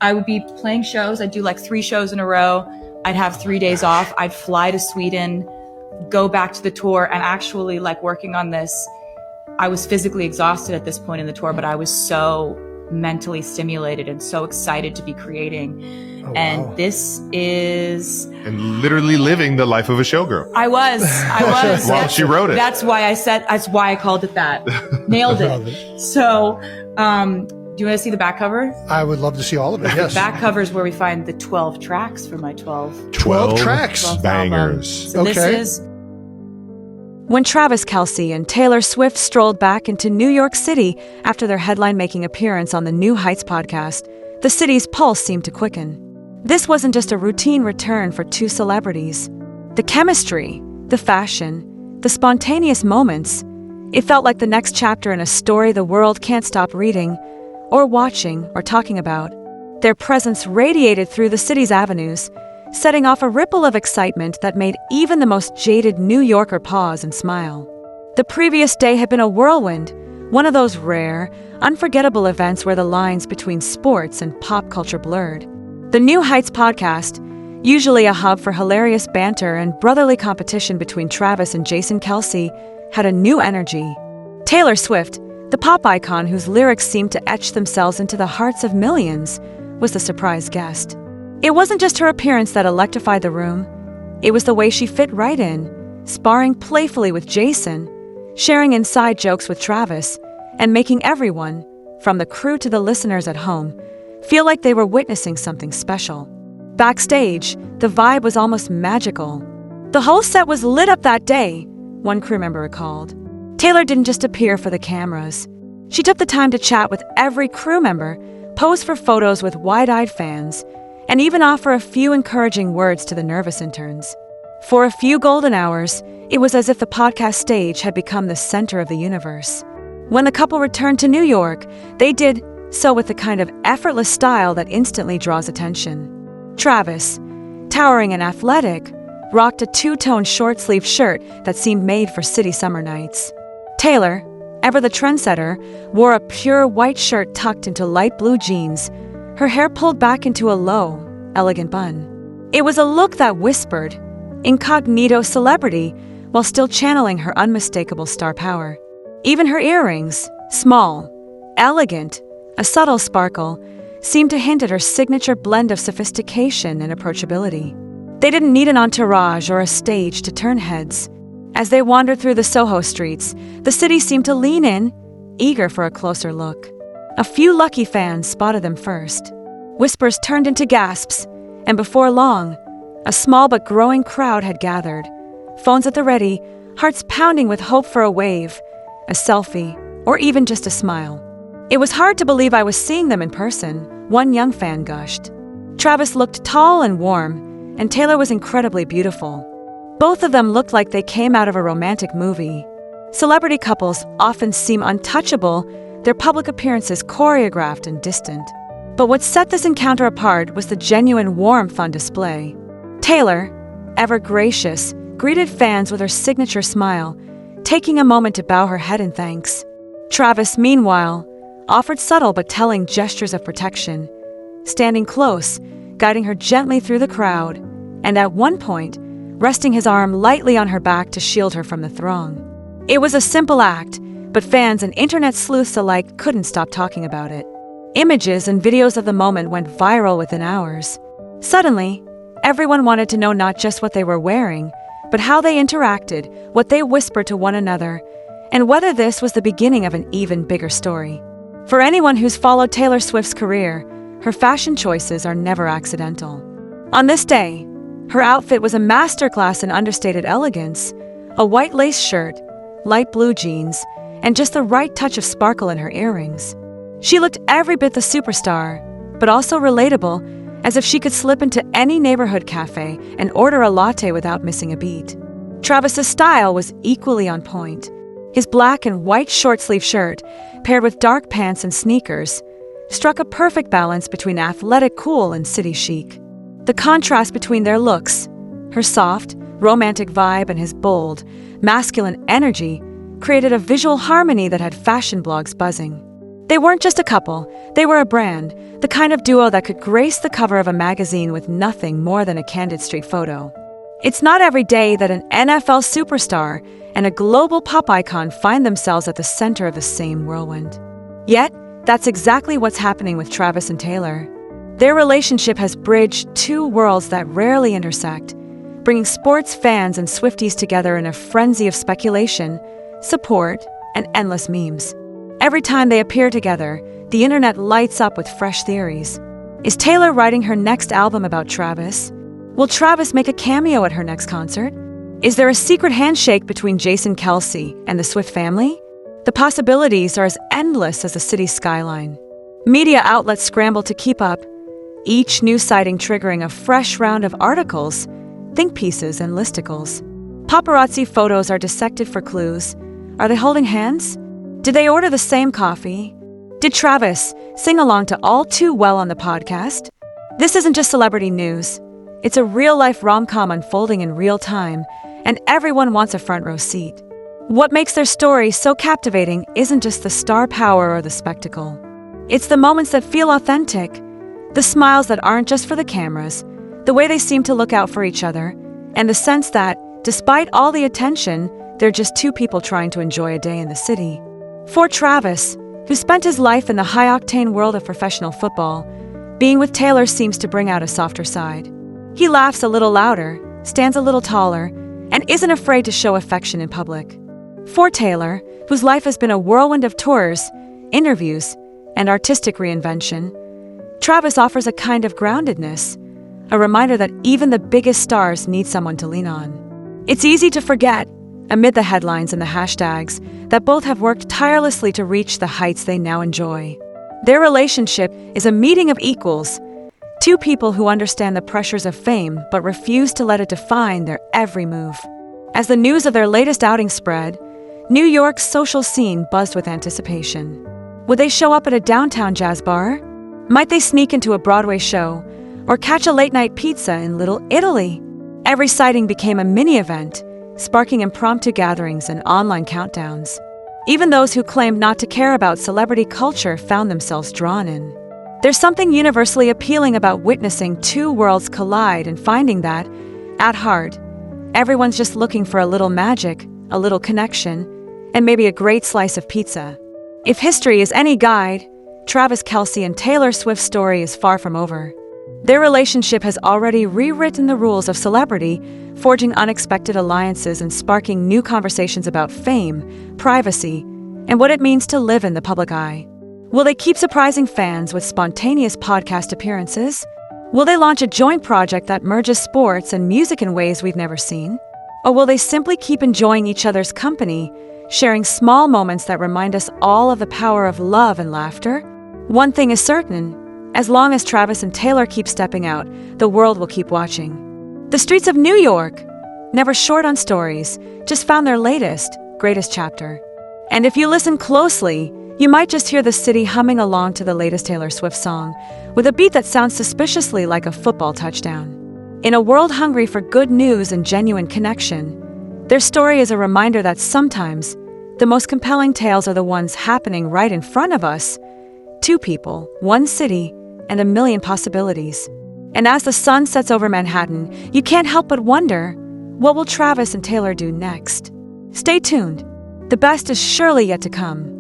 I would be playing shows. I'd do like 3 shows in a row. I'd have 3 days off. I'd fly to Sweden, go back to the tour, and actually like working on this. I was physically exhausted at this point in the tour, but I was so mentally stimulated and so excited to be creating. Oh, and wow. This is... And literally living the life of a showgirl. I was. While she wrote it. That's why I called it that. Nailed it. So, do you want to see the back cover? I would love to see all of it, yes. The back cover is where we find the 12 tracks for my 12 tracks? 12th Bangers. So okay. This is... When Travis Kelce and Taylor Swift strolled back into New York City after their headline-making appearance on the New Heights podcast, the city's pulse seemed to quicken. This wasn't just a routine return for 2 celebrities. The chemistry, the fashion, the spontaneous moments, it felt like the next chapter in a story the world can't stop reading, or watching, or talking about. Their presence radiated through the city's avenues, setting off a ripple of excitement that made even the most jaded New Yorker pause and smile. The previous day had been a whirlwind, one of those rare, unforgettable events where the lines between sports and pop culture blurred. The New Heights podcast, usually a hub for hilarious banter and brotherly competition between Travis and Jason Kelce, had a new energy. Taylor Swift, the pop icon whose lyrics seemed to etch themselves into the hearts of millions, was the surprise guest. It wasn't just her appearance that electrified the room. It was the way she fit right in, sparring playfully with Jason, sharing inside jokes with Travis, and making everyone, from the crew to the listeners at home, feel like they were witnessing something special. Backstage, the vibe was almost magical. The whole set was lit up that day, one crew member recalled. Taylor didn't just appear for the cameras. She took the time to chat with every crew member, pose for photos with wide-eyed fans, and even offer a few encouraging words to the nervous interns. For a few golden hours, it was as if the podcast stage had become the center of the universe. When the couple returned to New York, they did so with the kind of effortless style that instantly draws attention. Travis, towering and athletic, rocked a 2-tone short-sleeved shirt that seemed made for city summer nights. Taylor, ever the trendsetter, wore a pure white shirt tucked into light blue jeans, her hair pulled back into a low, elegant bun. It was a look that whispered, incognito celebrity, while still channeling her unmistakable star power. Even her earrings, small, elegant, a subtle sparkle, seemed to hint at her signature blend of sophistication and approachability. They didn't need an entourage or a stage to turn heads. As they wandered through the Soho streets, the city seemed to lean in, eager for a closer look. A few lucky fans spotted them first. Whispers turned into gasps, and before long, a small but growing crowd had gathered. Phones at the ready, hearts pounding with hope for a wave, a selfie, or even just a smile. It was hard to believe I was seeing them in person, one young fan gushed. Travis looked tall and warm, and Taylor was incredibly beautiful. Both of them looked like they came out of a romantic movie. Celebrity couples often seem untouchable, their public appearances choreographed and distant. But what set this encounter apart was the genuine warmth on display. Taylor, ever gracious, greeted fans with her signature smile, taking a moment to bow her head in thanks. Travis, meanwhile, offered subtle but telling gestures of protection, standing close, guiding her gently through the crowd, and at one point, resting his arm lightly on her back to shield her from the throng. It was a simple act, but fans and internet sleuths alike couldn't stop talking about it. Images and videos of the moment went viral within hours. Suddenly, everyone wanted to know not just what they were wearing, but how they interacted, what they whispered to one another, and whether this was the beginning of an even bigger story. For anyone who's followed Taylor Swift's career, her fashion choices are never accidental. On this day, her outfit was a masterclass in understated elegance, a white lace shirt, light blue jeans, and just the right touch of sparkle in her earrings. She looked every bit the superstar, but also relatable, as if she could slip into any neighborhood cafe and order a latte without missing a beat. Travis's style was equally on point. His black and white short-sleeve shirt, paired with dark pants and sneakers, struck a perfect balance between athletic cool and city chic. The contrast between their looks, her soft, romantic vibe and his bold, masculine energy, created a visual harmony that had fashion blogs buzzing. They weren't just a couple, they were a brand, the kind of duo that could grace the cover of a magazine with nothing more than a candid street photo. It's not every day that an NFL superstar and a global pop icon find themselves at the center of the same whirlwind. Yet, that's exactly what's happening with Travis and Taylor. Their relationship has bridged two worlds that rarely intersect, bringing sports fans and Swifties together in a frenzy of speculation, support, and endless memes. Every time they appear together, the internet lights up with fresh theories. Is Taylor writing her next album about Travis? Will Travis make a cameo at her next concert? Is there a secret handshake between Jason Kelce and the Swift family? The possibilities are as endless as the city's skyline. Media outlets scramble to keep up, each new sighting triggering a fresh round of articles, think pieces, and listicles. Paparazzi photos are dissected for clues. Are they holding hands? Did they order the same coffee? Did Travis sing along to All Too Well on the podcast? This isn't just celebrity news. It's a real-life rom-com unfolding in real time, and everyone wants a front-row seat. What makes their story so captivating isn't just the star power or the spectacle. It's the moments that feel authentic, the smiles that aren't just for the cameras, the way they seem to look out for each other, and the sense that, despite all the attention, they're just two people trying to enjoy a day in the city. For Travis, who spent his life in the high-octane world of professional football, being with Taylor seems to bring out a softer side. He laughs a little louder, stands a little taller, and isn't afraid to show affection in public. For Taylor, whose life has been a whirlwind of tours, interviews, and artistic reinvention, Travis offers a kind of groundedness, a reminder that even the biggest stars need someone to lean on. It's easy to forget, amid the headlines and the hashtags, that both have worked tirelessly to reach the heights they now enjoy. Their relationship is a meeting of equals, two people who understand the pressures of fame but refuse to let it define their every move. As the news of their latest outing spread, New York's social scene buzzed with anticipation. Would they show up at a downtown jazz bar? Might they sneak into a Broadway show or catch a late-night pizza in Little Italy? Every sighting became a mini-event, sparking impromptu gatherings and online countdowns. Even those who claimed not to care about celebrity culture found themselves drawn in. There's something universally appealing about witnessing two worlds collide and finding that, at heart, everyone's just looking for a little magic, a little connection, and maybe a great slice of pizza. If history is any guide, Travis Kelce and Taylor Swift's story is far from over. Their relationship has already rewritten the rules of celebrity, forging unexpected alliances and sparking new conversations about fame, privacy, and what it means to live in the public eye. Will they keep surprising fans with spontaneous podcast appearances? Will they launch a joint project that merges sports and music in ways we've never seen? Or will they simply keep enjoying each other's company, sharing small moments that remind us all of the power of love and laughter? One thing is certain. As long as Travis and Taylor keep stepping out, the world will keep watching. The streets of New York, never short on stories, just found their latest, greatest chapter. And if you listen closely, you might just hear the city humming along to the latest Taylor Swift song, with a beat that sounds suspiciously like a football touchdown. In a world hungry for good news and genuine connection, their story is a reminder that sometimes the most compelling tales are the ones happening right in front of us. Two people, one city, and a million possibilities. And as the sun sets over Manhattan, you can't help but wonder, what will Travis and Taylor do next? Stay tuned. The best is surely yet to come.